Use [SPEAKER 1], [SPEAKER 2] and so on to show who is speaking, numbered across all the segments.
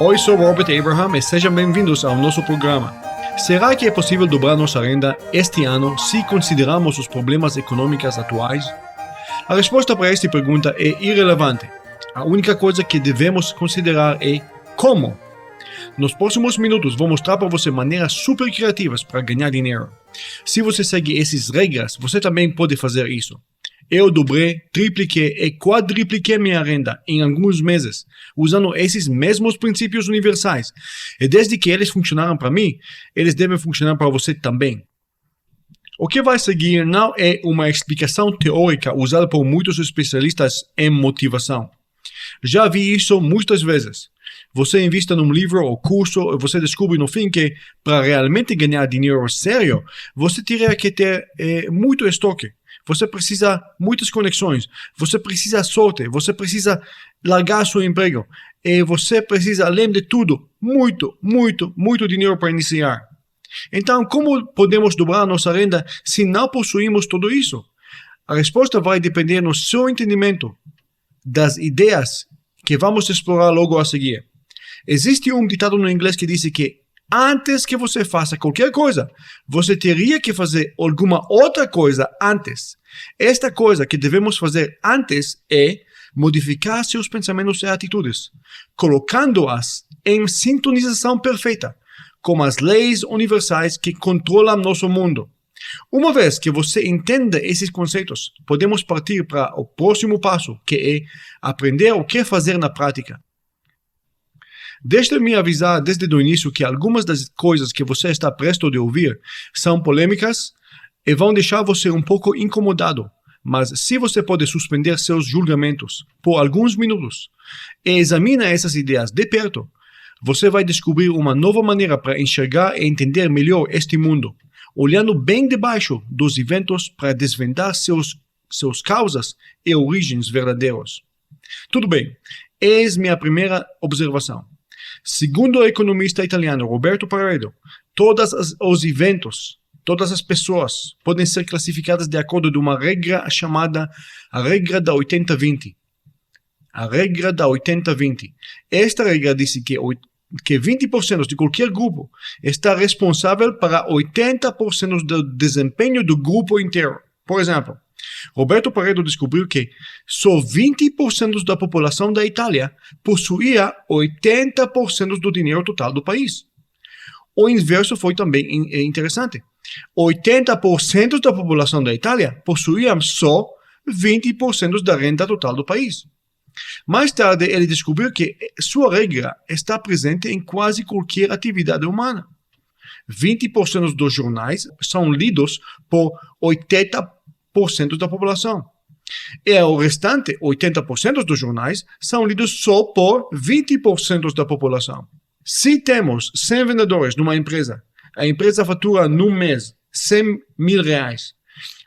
[SPEAKER 1] Oi, sou Robert Abraham e sejam bem-vindos ao nosso programa. Será que é possível dobrar nossa renda este ano se considerarmos os problemas econômicos atuais? A resposta para esta pergunta é irrelevante. A única coisa que devemos considerar é como. Nos próximos minutos vou mostrar para você maneiras super criativas para ganhar dinheiro. Se você segue essas regras, você também pode fazer isso. Eu dobrei, tripliquei e quadripliquei minha renda em alguns meses, usando esses mesmos princípios universais. E desde que eles funcionaram para mim, eles devem funcionar para você também. O que vai seguir não é uma explicação teórica usada por muitos especialistas em motivação. Já vi isso muitas vezes. Você investe num livro ou curso e você descobre no fim que, para realmente ganhar dinheiro sério, você teria que ter muito estoque. Você precisa muitas conexões, você precisa sorte, você precisa largar seu emprego e você precisa, além de tudo, muito dinheiro para iniciar. Então, como podemos dobrar nossa renda se não possuímos tudo isso? A resposta vai depender no seu entendimento das ideias que vamos explorar logo a seguir. Existe um ditado no inglês que diz que antes que você faça qualquer coisa, você teria que fazer alguma outra coisa antes. Esta coisa que devemos fazer antes é modificar seus pensamentos e atitudes, colocando-as em sintonização perfeita com as leis universais que controlam nosso mundo. Uma vez que você entenda esses conceitos, podemos partir para o próximo passo, que é aprender o que fazer na prática. Deixe-me avisar desde o início que algumas das coisas que você está prestes a ouvir são polêmicas e vão deixar você um pouco incomodado. Mas se você pode suspender seus julgamentos por alguns minutos e examina essas ideias de perto, você vai descobrir uma nova maneira para enxergar e entender melhor este mundo, olhando bem debaixo dos eventos para desvendar seus causas e origens verdadeiros. Tudo bem, eis minha primeira observação. Segundo o economista italiano Roberto Paredo, todos os eventos, todas as pessoas podem ser classificadas de acordo com uma regra chamada a regra da 80-20. A regra da 80-20. Esta regra diz que 20% de qualquer grupo está responsável para 80% do desempenho do grupo inteiro. Por exemplo, Roberto Paredo descobriu que só 20% da população da Itália possuía 80% do dinheiro total do país. O inverso foi também interessante. 80% da população da Itália possuía só 20% da renda total do país. Mais tarde, ele descobriu que sua regra está presente em quase qualquer atividade humana. 20% dos jornais são lidos por 80% da população. E o restante, 80% dos jornais, são lidos só por 20% da população. Se temos 100 vendedores numa empresa, a empresa fatura num mês 100 mil reais.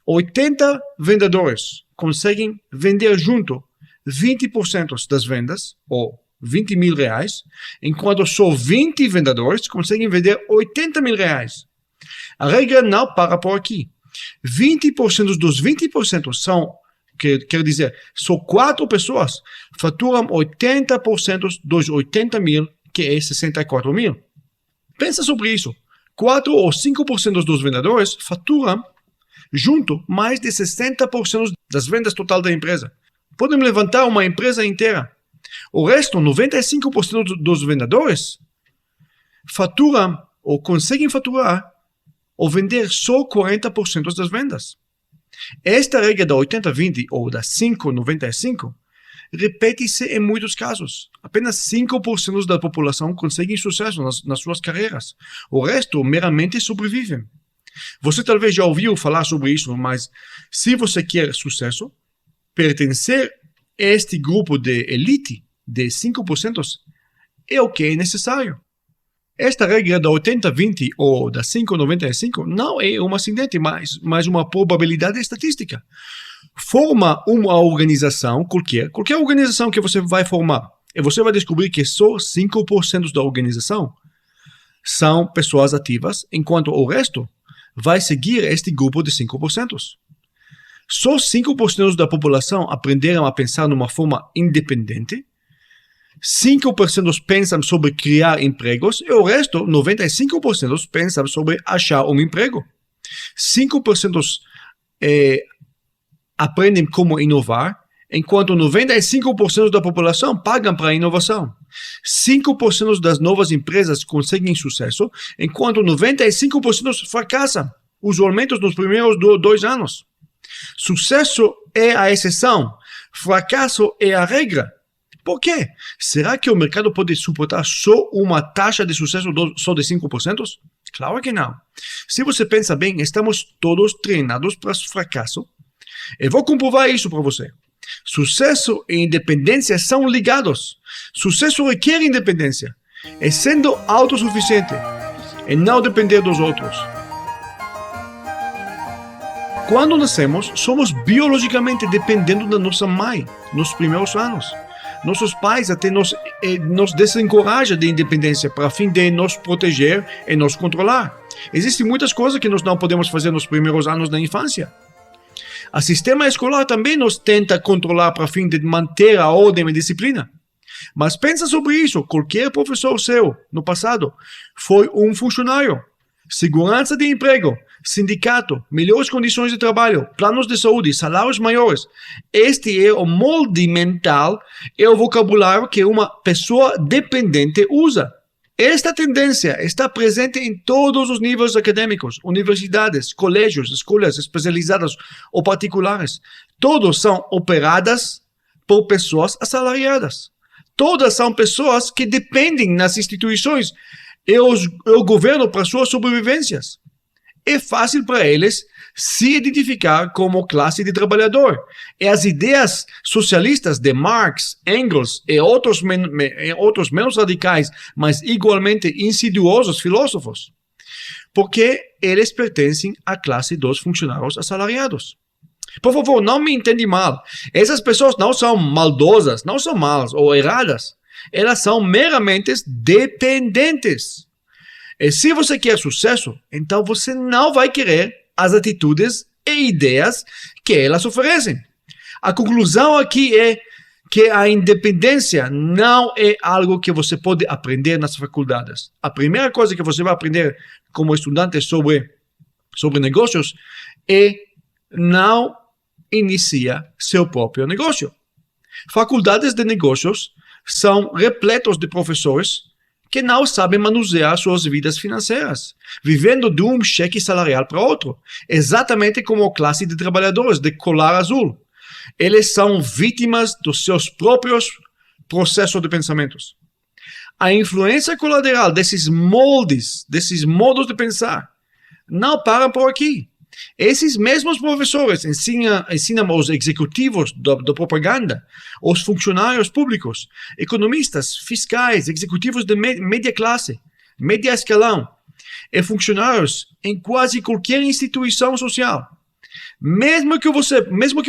[SPEAKER 1] 80 vendedores conseguem vender junto 20% das vendas, ou 20 mil reais, enquanto só 20 vendedores conseguem vender 80 mil reais. A regra não para por aqui. 20% dos 20% são, quer dizer, só 4 pessoas faturam 80% dos 80 mil, que é 64 mil. Pensa sobre isso. 4 ou 5% dos vendedores faturam junto mais de 60% das vendas total da empresa. Podem levantar uma empresa inteira. O resto, 95% dos vendedores, faturam ou conseguem faturar ou vender só 40% das vendas. Esta regra da 80-20 ou da 5-95 repete-se em muitos casos. Apenas 5% da população conseguem sucesso nas suas carreiras. O resto meramente sobrevivem. Você talvez já ouviu falar sobre isso, mas se você quer sucesso, pertencer a este grupo de elite de 5% é o que é necessário. Esta regra da 80-20 ou da 5-95 não é um acidente, mas uma probabilidade estatística. Forma uma organização qualquer organização que você vai formar, e você vai descobrir que só 5% da organização são pessoas ativas, enquanto o resto vai seguir este grupo de 5%. Só 5% da população aprenderam a pensar de uma forma independente, 5% pensam sobre criar empregos e o resto, 95%, pensam sobre achar um emprego. 5% aprendem como inovar, enquanto 95% da população pagam para a inovação. 5% das novas empresas conseguem sucesso, enquanto 95% fracassam, usualmente nos primeiros 2 anos. Sucesso é a exceção, fracasso é a regra. Por quê? Será que o mercado pode suportar só uma taxa de sucesso só de 5%? Claro que não. Se você pensa bem, estamos todos treinados para fracasso. Eu vou comprovar isso para você. Sucesso e independência são ligados. Sucesso requer independência. É sendo autossuficiente e não depender dos outros. Quando nascemos, somos biologicamente dependendo da nossa mãe nos primeiros anos. Nossos pais até nos desencorajam de independência para fim de nos proteger e nos controlar. Existem muitas coisas que nós não podemos fazer nos primeiros anos da infância. O sistema escolar também nos tenta controlar para fim de manter a ordem e disciplina. Mas pensa sobre isso. Qualquer professor seu, no passado, foi um funcionário. Segurança de emprego, sindicato, melhores condições de trabalho, planos de saúde, salários maiores. Este é o molde mental e o vocabulário que uma pessoa dependente usa. Esta tendência está presente em todos os níveis acadêmicos, universidades, colégios, escolas especializadas ou particulares. Todos são operadas por pessoas assalariadas. Todas são pessoas que dependem das instituições e o governo para suas sobrevivências. É fácil para eles se identificar como classe de trabalhador. E as ideias socialistas de Marx, Engels e outros menos radicais, mas igualmente insidiosos filósofos, porque eles pertencem à classe dos funcionários assalariados. Por favor, não me entende mal. Essas pessoas não são maldosas, não são malas ou erradas. Elas são meramente dependentes. E se você quer sucesso, então você não vai querer as atitudes e ideias que elas oferecem. A conclusão aqui é que a independência não é algo que você pode aprender nas faculdades. A primeira coisa que você vai aprender como estudante sobre negócios é não iniciar seu próprio negócio. Faculdades de negócios são repletos de professores que não sabem manusear suas vidas financeiras, vivendo de um cheque salarial para outro, exatamente como a classe de trabalhadores de colar azul. Eles são vítimas dos seus próprios processos de pensamentos. A influência colateral desses moldes, desses modos de pensar, não para por aqui. Esses mesmos professores ensinam aos executivos da propaganda, aos funcionários públicos, economistas, fiscais, executivos de média classe, média escalão e funcionários em quase qualquer instituição social. Mesmo que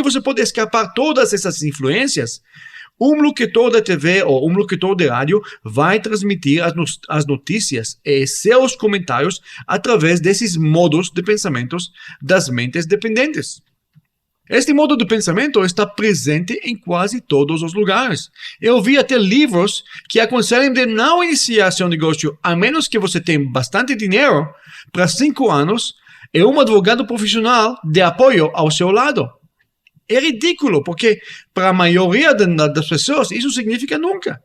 [SPEAKER 1] você pode escapar todas essas influências, um locutor de TV ou um locutor de rádio vai transmitir as notícias e seus comentários através desses modos de pensamentos das mentes dependentes. Este modo de pensamento está presente em quase todos os lugares. Eu vi até livros que aconselham de não iniciar seu negócio a menos que você tenha bastante dinheiro para 5 anos e um advogado profissional de apoio ao seu lado. É ridículo, porque para a maioria das pessoas isso significa nunca.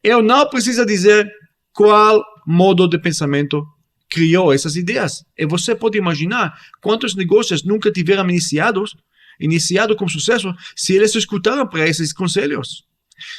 [SPEAKER 1] Eu não preciso dizer qual modo de pensamento criou essas ideias. E você pode imaginar quantos negócios nunca tiveram iniciado com sucesso se eles escutaram para esses conselhos.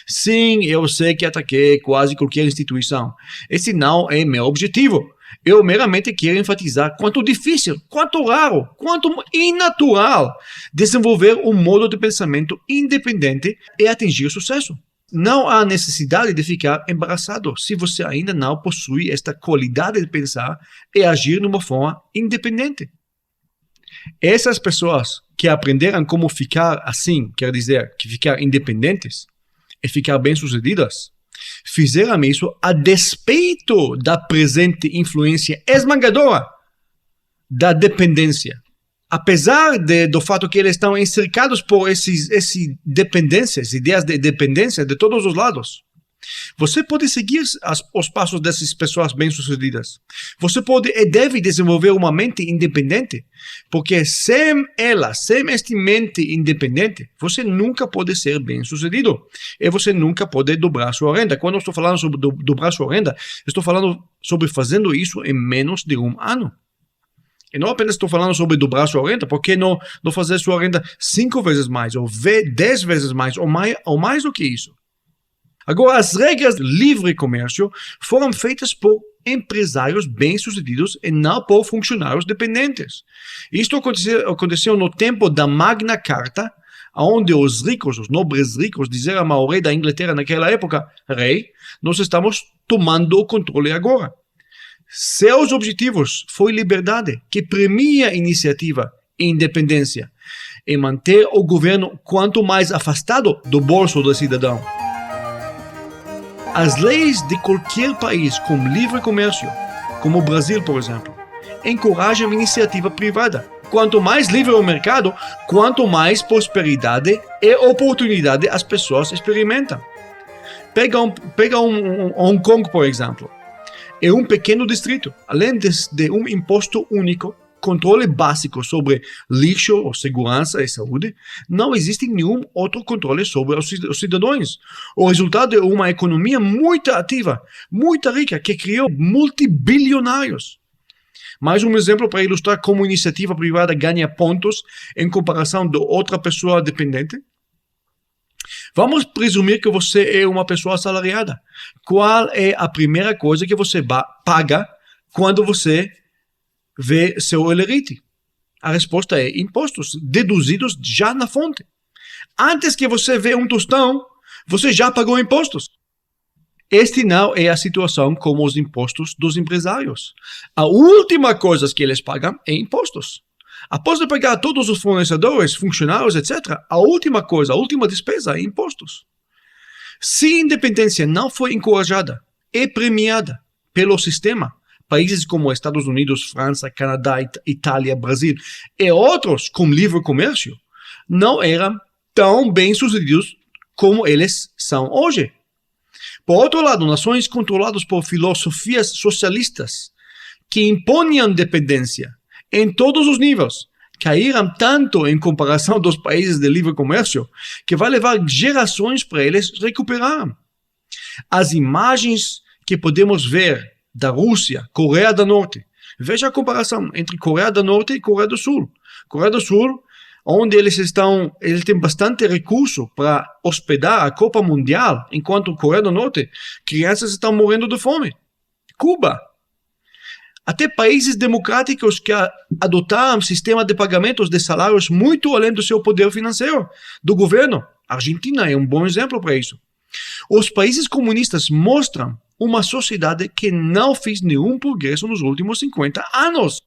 [SPEAKER 1] Sim, eu sei que ataquei quase qualquer instituição. Esse não é meu objetivo. Eu meramente quero enfatizar quanto difícil, quanto raro, quanto inatural desenvolver um modo de pensamento independente e atingir sucesso. Não há necessidade de ficar embaraçado se você ainda não possui esta qualidade de pensar e agir de uma forma independente. Essas pessoas que aprenderam como ficar assim, quer dizer, que ficar independentes e ficar bem-sucedidas, fizeram isso a despeito da presente influência esmagadora da dependência. apesar do fato que eles estão encercados por essas dependências, ideias de dependência de todos os lados. Você pode seguir os passos dessas pessoas bem-sucedidas. Você pode e deve desenvolver uma mente independente, porque sem esta mente independente, você nunca pode ser bem-sucedido e você nunca pode dobrar sua renda. Quando eu estou falando sobre dobrar sua renda, estou falando sobre fazendo isso em menos de um ano. E não apenas estou falando sobre dobrar sua renda, por que não fazer sua renda 5 vezes mais, ou 10 vezes mais, ou mais do que isso? Agora, as regras do livre comércio foram feitas por empresários bem-sucedidos e não por funcionários dependentes. Isto aconteceu no tempo da Magna Carta, onde os ricos, os nobres ricos, diziam ao rei da Inglaterra naquela época: rei, nós estamos tomando o controle agora. Seus objetivos foi liberdade, que premia iniciativa e independência, e manter o governo quanto mais afastado do bolso do cidadão. As leis de qualquer país com livre comércio, como o Brasil, por exemplo, encorajam a iniciativa privada. Quanto mais livre o mercado, quanto mais prosperidade e oportunidade as pessoas experimentam. Pega Hong Kong, por exemplo. É um pequeno distrito. Além de um imposto único, controle básico sobre lixo, ou segurança e saúde, não existe nenhum outro controle sobre os cidadãos. O resultado é uma economia muito ativa, muito rica, que criou multibilionários. Mais um exemplo para ilustrar como iniciativa privada ganha pontos em comparação de outra pessoa dependente. Vamos presumir que você é uma pessoa assalariada. Qual é a primeira coisa que você paga quando você vê seu LRT? A resposta é impostos, deduzidos já na fonte. Antes que você vê um tostão, você já pagou impostos. Este não é a situação como os impostos dos empresários. A última coisa que eles pagam é impostos. Após de pagar todos os fornecedores, funcionários, etc., a última despesa é impostos. Se a independência não foi encorajada e premiada pelo sistema, países como Estados Unidos, França, Canadá, Itália, Brasil e outros com livre comércio não eram tão bem-sucedidos como eles são hoje. Por outro lado, nações controladas por filosofias socialistas que impunham dependência em todos os níveis caíram tanto em comparação dos países de livre comércio que vai levar gerações para eles recuperarem. As imagens que podemos ver da Rússia, Coreia do Norte. Veja a comparação entre Coreia do Norte e Coreia do Sul. Coreia do Sul, onde eles têm bastante recurso para hospedar a Copa Mundial, enquanto Coreia do Norte, crianças estão morrendo de fome. Cuba. Até países democráticos que adotaram sistema de pagamentos de salários muito além do seu poder financeiro, do governo. A Argentina é um bom exemplo para isso. Os países comunistas mostram uma sociedade que não fez nenhum progresso nos últimos 50 anos.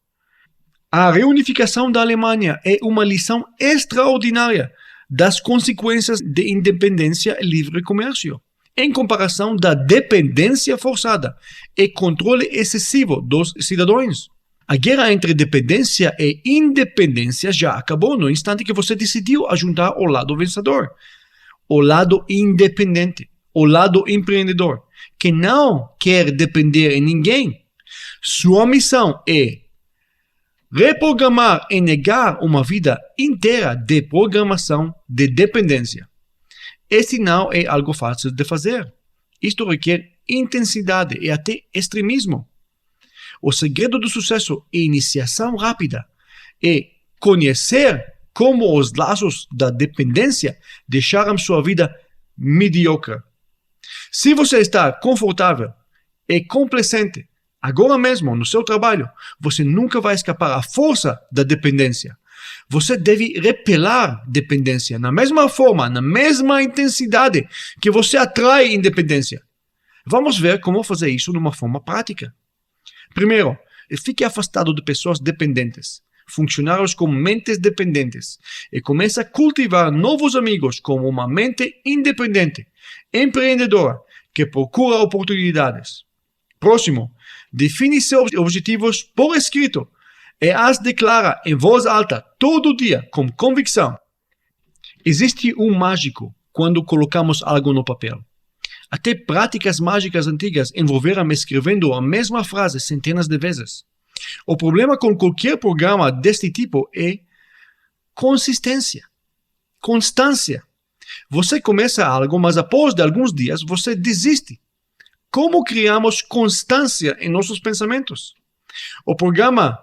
[SPEAKER 1] A reunificação da Alemanha é uma lição extraordinária das consequências de independência e livre comércio, em comparação da dependência forçada e controle excessivo dos cidadãos. A guerra entre dependência e independência já acabou no instante que você decidiu juntar o lado vencedor, o lado independente, o lado empreendedor, que não quer depender em ninguém. Sua missão é reprogramar e negar uma vida inteira de programação de dependência. Este não é algo fácil de fazer. Isto requer intensidade e até extremismo. O segredo do sucesso é iniciação rápida e conhecer como os laços da dependência deixaram sua vida medíocre. Se você está confortável e complacente agora mesmo no seu trabalho, você nunca vai escapar à força da dependência. Você deve repelar dependência na mesma forma, na mesma intensidade que você atrai independência. Vamos ver como fazer isso de uma forma prática. Primeiro, fique afastado de pessoas dependentes, funcionários com mentes dependentes, e comece a cultivar novos amigos com uma mente independente, empreendedora, que procura oportunidades. Próximo, define seus objetivos por escrito e as declara em voz alta todo dia, com convicção. Existe um mágico quando colocamos algo no papel. Até práticas mágicas antigas envolveram escrevendo a mesma frase centenas de vezes. O problema com qualquer programa deste tipo é consistência, constância. Você começa algo, mas após de alguns dias você desiste. Como criamos constância em nossos pensamentos? O programa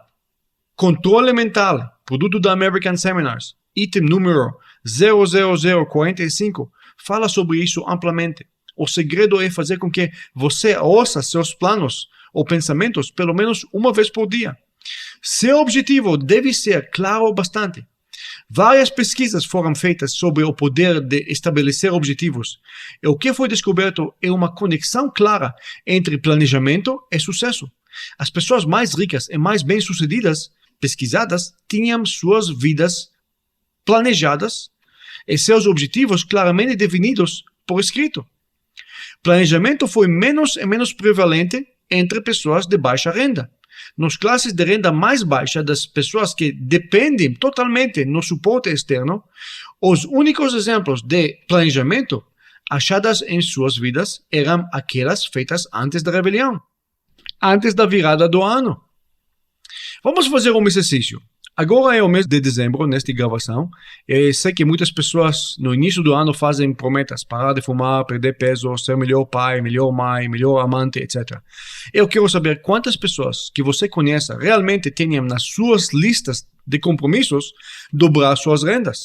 [SPEAKER 1] Controle Mental, produto da American Seminars, item número 00045, fala sobre isso amplamente. O segredo é fazer com que você ouça seus planos ou pensamentos pelo menos uma vez por dia. Seu objetivo deve ser claro bastante. Várias pesquisas foram feitas sobre o poder de estabelecer objetivos. E o que foi descoberto é uma conexão clara entre planejamento e sucesso. As pessoas mais ricas e mais bem-sucedidas, pesquisadas, tinham suas vidas planejadas e seus objetivos claramente definidos por escrito. Planejamento foi menos e menos prevalente entre pessoas de baixa renda. Nas classes de renda mais baixa das pessoas que dependem totalmente no suporte externo, os únicos exemplos de planejamento achados em suas vidas eram aquelas feitas antes da rebelião, antes da virada do ano. Vamos fazer um exercício. Agora é o mês de dezembro, nesta gravação, e sei que muitas pessoas no início do ano fazem promessas, parar de fumar, perder peso, ser melhor pai, melhor mãe, melhor amante, etc. Eu quero saber quantas pessoas que você conhece realmente tenham nas suas listas de compromissos dobrar suas rendas.